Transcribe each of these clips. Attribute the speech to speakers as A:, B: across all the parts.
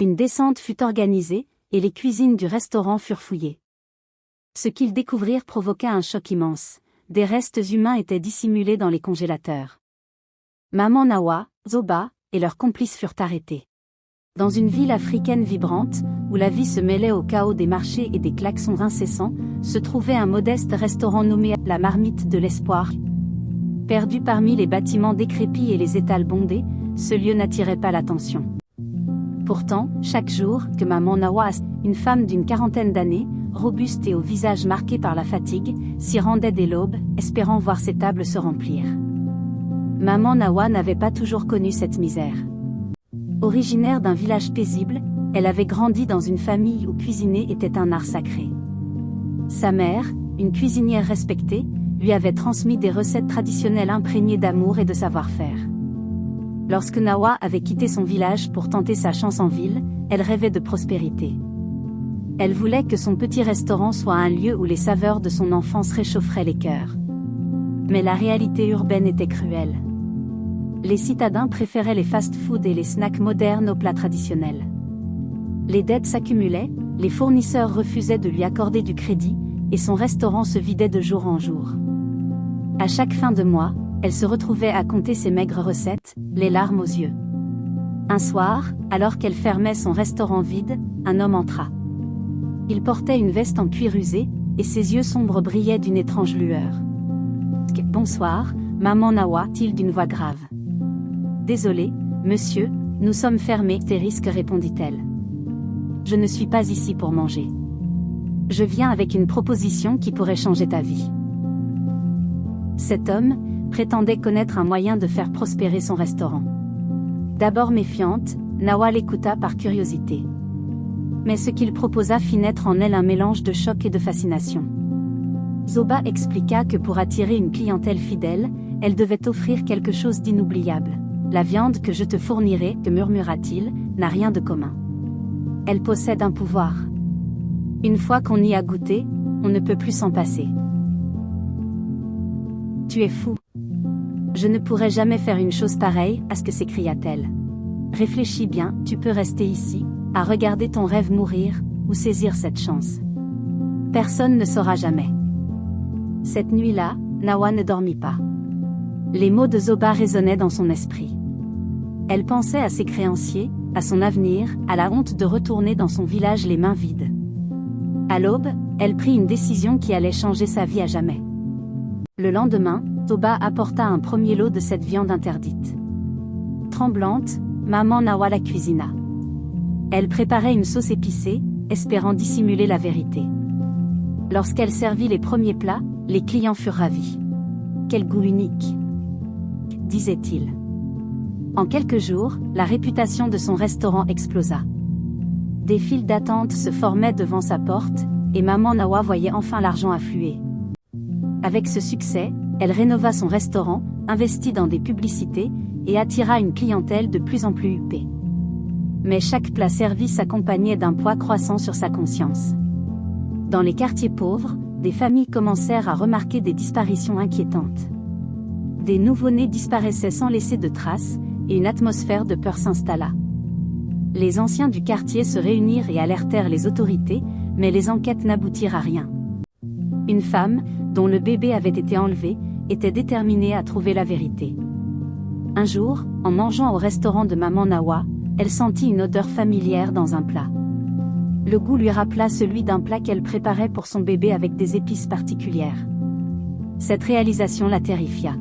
A: Une descente fut organisée, et les cuisines du restaurant furent fouillées. Ce qu'ils découvrirent provoqua un choc immense. Des restes humains étaient dissimulés dans les congélateurs. Maman Nawa, Zoba, et leurs complices furent arrêtés. Dans une ville africaine vibrante, où la vie se mêlait au chaos des marchés et des klaxons incessants, se trouvait un modeste restaurant nommé la Marmite de l'Espoir. Perdu parmi les bâtiments décrépits et les étals bondés, ce lieu n'attirait pas l'attention. Pourtant, chaque jour, que Maman Nawa, une femme d'une quarantaine d'années, robuste et au visage marqué par la fatigue, s'y rendait dès l'aube, espérant voir ses tables se remplir. Maman Nawa n'avait pas toujours connu cette misère. Originaire d'un village paisible, elle avait grandi dans une famille où cuisiner était un art sacré. Sa mère, une cuisinière respectée, lui avait transmis des recettes traditionnelles imprégnées d'amour et de savoir-faire. Lorsque Nawa avait quitté son village pour tenter sa chance en ville, elle rêvait de prospérité. Elle voulait que son petit restaurant soit un lieu où les saveurs de son enfance réchaufferaient les cœurs. Mais la réalité urbaine était cruelle. Les citadins préféraient les fast-foods et les snacks modernes aux plats traditionnels. Les dettes s'accumulaient, les fournisseurs refusaient de lui accorder du crédit, et son restaurant se vidait de jour en jour. À chaque fin de mois, elle se retrouvait à compter ses maigres recettes, les larmes aux yeux. Un soir, alors qu'elle fermait son restaurant vide, un homme entra. Il portait une veste en cuir usé, et ses yeux sombres brillaient d'une étrange lueur. « Bonsoir, Maman Nawa » dit-il d'une voix grave. « Désolé, monsieur, nous sommes fermés, tes risques, répondit-elle. Je ne suis pas ici pour manger. Je viens avec une proposition qui pourrait changer ta vie. » Cet homme prétendait connaître un moyen de faire prospérer son restaurant. D'abord méfiante, Nawa l'écouta par curiosité. Mais ce qu'il proposa fit naître en elle un mélange de choc et de fascination. Zoba expliqua que pour attirer une clientèle fidèle, elle devait offrir quelque chose d'inoubliable. « La viande que je te fournirai, que murmura-t-il, n'a rien de commun. Elle possède un pouvoir. Une fois qu'on y a goûté, on ne peut plus s'en passer. » « Tu es fou. Je ne pourrais jamais faire une chose pareille, à ce que s'écria-t-elle. Réfléchis bien, tu peux rester ici, à regarder ton rêve mourir, ou saisir cette chance. Personne ne saura jamais. » Cette nuit-là, Nawa ne dormit pas. Les mots de Zoba résonnaient dans son esprit. Elle pensait à ses créanciers, à son avenir, à la honte de retourner dans son village les mains vides. À l'aube, elle prit une décision qui allait changer sa vie à jamais. Le lendemain, Zoba apporta un premier lot de cette viande interdite. Tremblante, Maman Nawa la cuisina. Elle préparait une sauce épicée, espérant dissimuler la vérité. Lorsqu'elle servit les premiers plats, les clients furent ravis. « Quel goût unique !» disait-il. En quelques jours, la réputation de son restaurant explosa. Des files d'attente se formaient devant sa porte, et Maman Nawa voyait enfin l'argent affluer. Avec ce succès, elle rénova son restaurant, investit dans des publicités, et attira une clientèle de plus en plus huppée. Mais chaque plat servi s'accompagnait d'un poids croissant sur sa conscience. Dans les quartiers pauvres, des familles commencèrent à remarquer des disparitions inquiétantes. Des nouveau-nés disparaissaient sans laisser de traces, et une atmosphère de peur s'installa. Les anciens du quartier se réunirent et alertèrent les autorités, mais les enquêtes n'aboutirent à rien. Une femme, dont le bébé avait été enlevé, était déterminée à trouver la vérité. Un jour, en mangeant au restaurant de Maman Nawa, elle sentit une odeur familière dans un plat. Le goût lui rappela celui d'un plat qu'elle préparait pour son bébé avec des épices particulières. Cette réalisation la terrifia.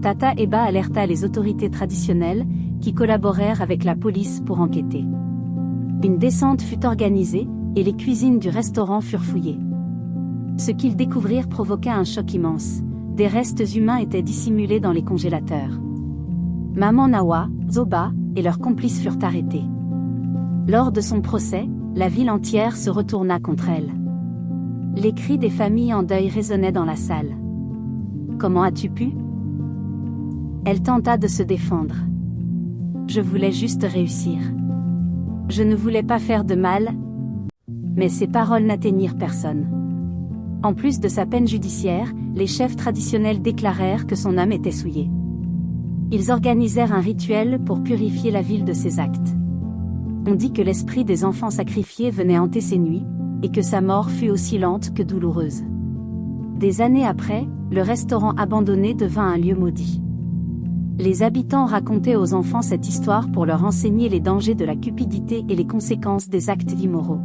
A: Tata Eba alerta les autorités traditionnelles, qui collaborèrent avec la police pour enquêter. Une descente fut organisée, et les cuisines du restaurant furent fouillées. Ce qu'ils découvrirent provoqua un choc immense. Des restes humains étaient dissimulés dans les congélateurs. Maman Nawa, Zoba, et leurs complices furent arrêtés. Lors de son procès, la ville entière se retourna contre elle. Les cris des familles en deuil résonnaient dans la salle. « Comment as-tu pu ?» Elle tenta de se défendre. « Je voulais juste réussir. Je ne voulais pas faire de mal. » Mais ces paroles n'atteignirent personne. En plus de sa peine judiciaire, les chefs traditionnels déclarèrent que son âme était souillée. Ils organisèrent un rituel pour purifier la ville de ses actes. On dit que l'esprit des enfants sacrifiés venait hanter ces nuits, et que sa mort fut aussi lente que douloureuse. Des années après, le restaurant abandonné devint un lieu maudit. Les habitants racontaient aux enfants cette histoire pour leur enseigner les dangers de la cupidité et les conséquences des actes immoraux.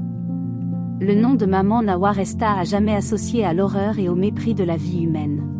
A: Le nom de Maman Nawa resta à jamais associé à l'horreur et au mépris de la vie humaine.